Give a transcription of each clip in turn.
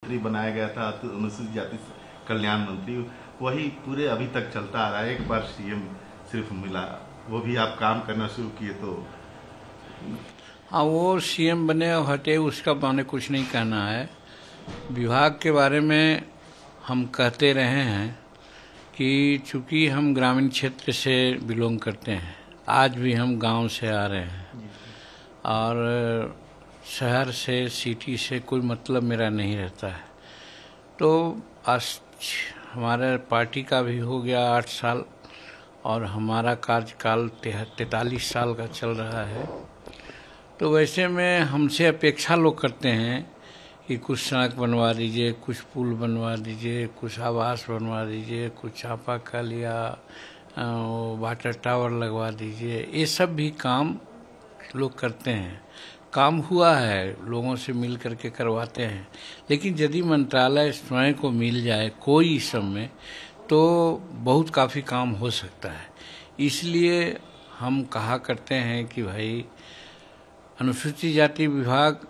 मंत्री बनाया गया था, अनुसूचित जाति कल्याण मंत्री, वही पूरे अभी तक चलता आ रहा है। एक बार सीएम सिर्फ मिला, वो भी आप काम करना शुरू किए तो। हाँ, वो सीएम बने और हटे, उसका मैंने कुछ नहीं कहना है। विभाग के बारे में हम कहते रहे हैं कि चूंकि हम ग्रामीण क्षेत्र से बिलोंग करते हैं, आज भी हम गांव से आ रहे हैं और शहर से, सिटी से कोई मतलब मेरा नहीं रहता है। तो आज हमारे पार्टी का भी हो गया 8 साल और हमारा कार्यकाल 43 साल का चल रहा है। तो वैसे में हमसे अपेक्षा लोग करते हैं कि कुछ सड़क बनवा दीजिए, कुछ पुल बनवा दीजिए, कुछ आवास बनवा दीजिए, कुछ चापाकल या वाटर टावर लगवा दीजिए। ये सब भी काम लोग करते हैं, काम हुआ है, लोगों से मिल करके करवाते हैं। लेकिन यदि मंत्रालय स्वयं को मिल जाए कोई इस सब में, तो बहुत काफ़ी काम हो सकता है। इसलिए हम कहा करते हैं कि भाई अनुसूचित जाति विभाग,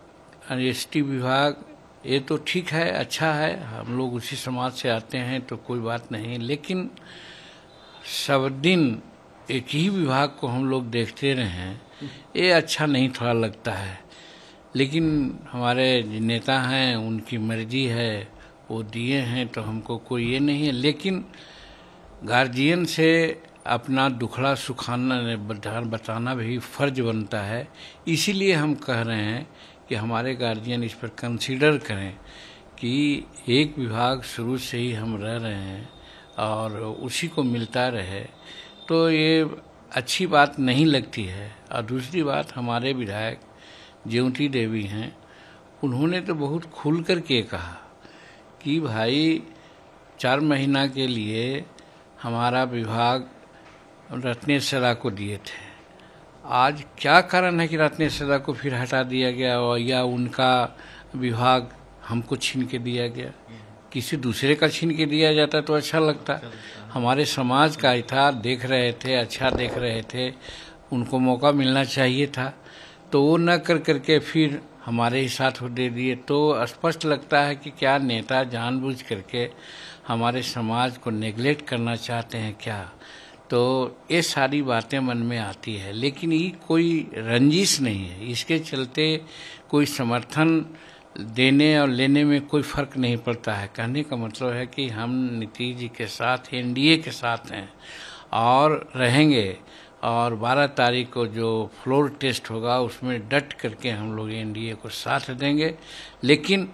एसटी विभाग, ये तो ठीक है, अच्छा है, हम लोग उसी समाज से आते हैं तो कोई बात नहीं। लेकिन सब दिन एक ही विभाग को हम लोग देखते रहे हैं, ये अच्छा नहीं थोड़ा लगता है। लेकिन हमारे नेता हैं, उनकी मर्जी है, वो दिए हैं तो हमको कोई ये नहीं है। लेकिन गार्जियन से अपना दुखड़ा सुखाना बताना भी फर्ज बनता है। इसीलिए हम कह रहे हैं कि हमारे गार्जियन इस पर कंसीडर करें कि एक विभाग शुरू से ही हम रह रहे हैं और उसी को मिलता रहे, तो ये अच्छी बात नहीं लगती है। और दूसरी बात, हमारे विधायक ज्योति देवी हैं, उन्होंने तो बहुत खुल कर के कहा कि भाई 4 महीना के लिए हमारा विभाग रत्नेश सदा को दिए थे। आज क्या कारण है कि रत्नेश सदा को फिर हटा दिया गया और या उनका विभाग हमको छीन के दिया गया? किसी दूसरे का छीन के दिया जाता तो अच्छा लगता। हमारे समाज का ही था, देख रहे थे, अच्छा देख रहे थे, उनको मौका मिलना चाहिए था, तो वो न कर करके फिर हमारे ही साथ वो दे दिए। तो स्पष्ट लगता है कि क्या नेता जानबूझ करके हमारे समाज को नेगलेक्ट करना चाहते हैं क्या? तो ये सारी बातें मन में आती है। लेकिन ये कोई रंजिश नहीं है, इसके चलते कोई समर्थन देने और लेने में कोई फर्क नहीं पड़ता है। कहने का मतलब है कि हम नीतीश जी के साथ, एनडीए के साथ हैं और रहेंगे। और 12 तारीख को जो फ्लोर टेस्ट होगा उसमें डट करके हम लोग एनडीए को साथ देंगे। लेकिन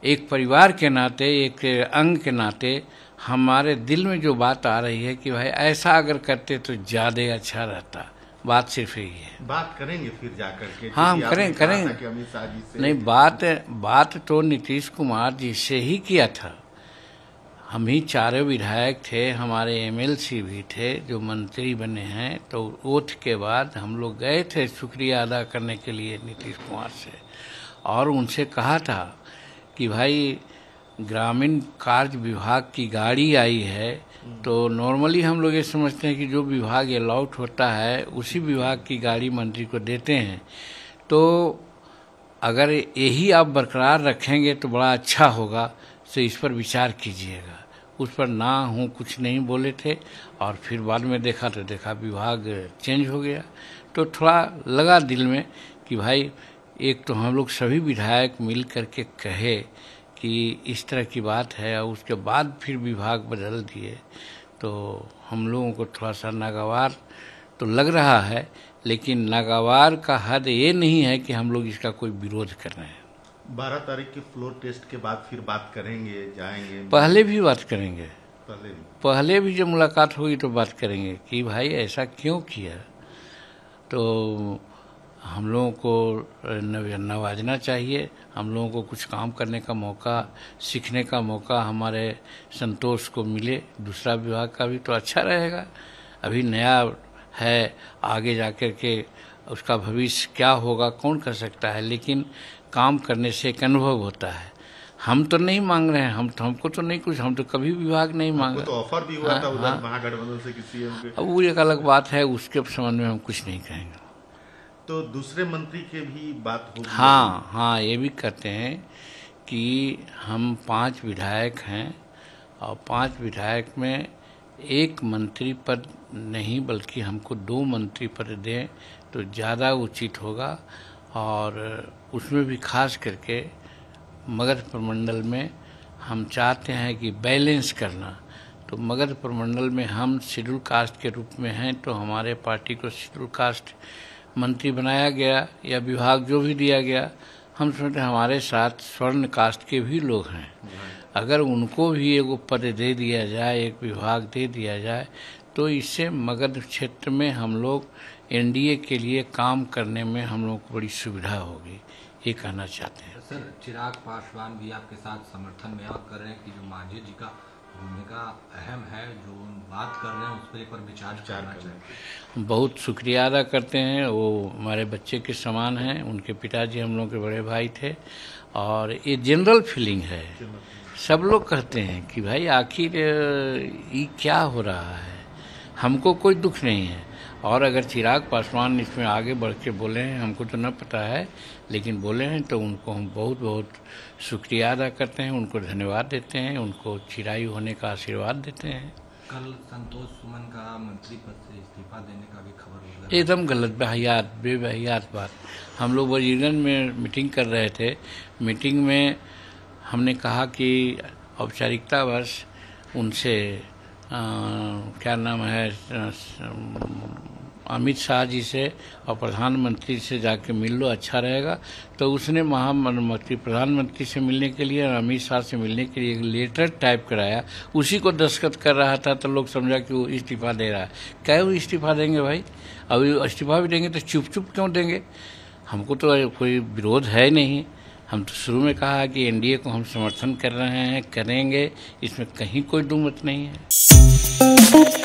एक परिवार के नाते, एक अंग के नाते हमारे दिल में जो बात आ रही है कि भाई ऐसा अगर करते तो ज़्यादा अच्छा रहता। बात सिर्फ यही है। बात करेंगे फिर जाकर के। हाँ, हम करेंगे कि अमित शाह जी से नहीं, बात तो नीतीश कुमार जी से ही किया था। हम ही 4 विधायक थे, हमारे एमएलसी भी थे जो मंत्री बने हैं। तो ओथ के बाद हम लोग गए थे शुक्रिया अदा करने के लिए नीतीश कुमार से, और उनसे कहा था कि भाई ग्रामीण कार्य विभाग की गाड़ी आई है, तो नॉर्मली हम लोग ये समझते हैं कि जो विभाग अलॉट होता है उसी विभाग की गाड़ी मंत्री को देते हैं। तो अगर यही आप बरकरार रखेंगे तो बड़ा अच्छा होगा, तो इस पर विचार कीजिएगा। उस पर ना हूँ कुछ नहीं बोले थे, और फिर बाद में देखा विभाग चेंज हो गया। तो थोड़ा लगा दिल में कि भाई एक तो हम लोग सभी विधायक मिल करके कहे कि इस तरह की बात है, और उसके बाद फिर विभाग बदल दिए, तो हम लोगों को थोड़ा सा नागवार तो लग रहा है। लेकिन नागवार का हद ये नहीं है कि हम लोग इसका कोई विरोध कर रहे हैं। 12 तारीख के फ्लोर टेस्ट के बाद फिर बात करेंगे, जाएंगे? पहले भी बात करेंगे, पहले भी जब मुलाकात होगी तो बात करेंगे कि भाई ऐसा क्यों किया। तो हम लोगों को नवाजना चाहिए, हम लोगों को कुछ काम करने का मौका, सीखने का मौका हमारे संतोष को मिले। दूसरा विभाग का भी तो अच्छा रहेगा। अभी नया है, आगे जाकर के उसका भविष्य क्या होगा कौन कर सकता है, लेकिन काम करने से एक अनुभव होता है। हम तो नहीं मांग रहे हैं, हमको तो नहीं कुछ, हम तो कभी विभाग नहीं मांगा। तो ऑफर भी हुआ था उधर महागठबंधन से किसी के। अब वो एक अलग बात है, उसके संबंध में हम कुछ नहीं कहेंगे। तो दूसरे मंत्री के भी बात होगी? हाँ, ये भी कहते हैं कि हम 5 विधायक हैं और 5 विधायक में 1 मंत्री पद नहीं बल्कि हमको 2 मंत्री पद दें तो ज़्यादा उचित होगा। और उसमें भी खास करके मगध प्रमंडल में हम चाहते हैं कि बैलेंस करना। तो मगध प्रमंडल में हम शेड्यूल कास्ट के रूप में हैं तो हमारे पार्टी को शेड्यूल कास्ट मंत्री बनाया गया या विभाग जो भी दिया गया। हम सोचते हमारे साथ स्वर्ण कास्ट के भी लोग हैं, अगर उनको भी एक पद दे दिया जाए, एक विभाग दे दिया जाए तो इससे मगध क्षेत्र में हम लोग एनडीए के लिए काम करने में हम लोग को बड़ी सुविधा होगी, ये कहना चाहते हैं। सर, चिराग पासवान भी आपके साथ समर्थन में कर रहे हैं कि जो मांझी जी का भूमिका अहम है, जो बात कर रहे हैं उस पर विचार करना चाहिए। बहुत शुक्रिया अदा करते हैं, वो हमारे बच्चे के समान हैं, उनके पिताजी हम लोग के बड़े भाई थे। और ये जनरल फीलिंग है, सब लोग कहते हैं कि भाई आखिर ये क्या हो रहा है, हमको कोई दुख नहीं है। और अगर चिराग पासवान इसमें आगे बढ़ के बोले हैं, हमको तो न पता है, लेकिन बोले हैं तो उनको हम बहुत बहुत शुक्रिया अदा करते हैं, उनको धन्यवाद देते हैं, उनको चिरायु होने का आशीर्वाद देते हैं। कल संतोष सुमन का मंत्री पद से इस्तीफा देने का भी खबर हो, एकदम गलत, बेवहियात बात। हम लोग वजीरगंज में मीटिंग कर रहे थे, मीटिंग में हमने कहा कि औपचारिकतावश उनसे क्या नाम है अमित शाह जी से और प्रधानमंत्री से जाके मिल लो, अच्छा रहेगा। तो उसने महामंत्री प्रधानमंत्री से मिलने के लिए और अमित शाह से मिलने के लिए एक लेटर टाइप कराया, उसी को दस्तखत कर रहा था तो लोग समझा कि वो इस्तीफा दे रहा है। क्या वो इस्तीफा देंगे भाई? अभी इस्तीफा भी देंगे तो चुप चुप क्यों देंगे? हमको तो कोई विरोध है नहीं, हम तो शुरू में कहा कि एनडीए को हम समर्थन कर रहे हैं, करेंगे, इसमें कहीं कोई दुमत नहीं है।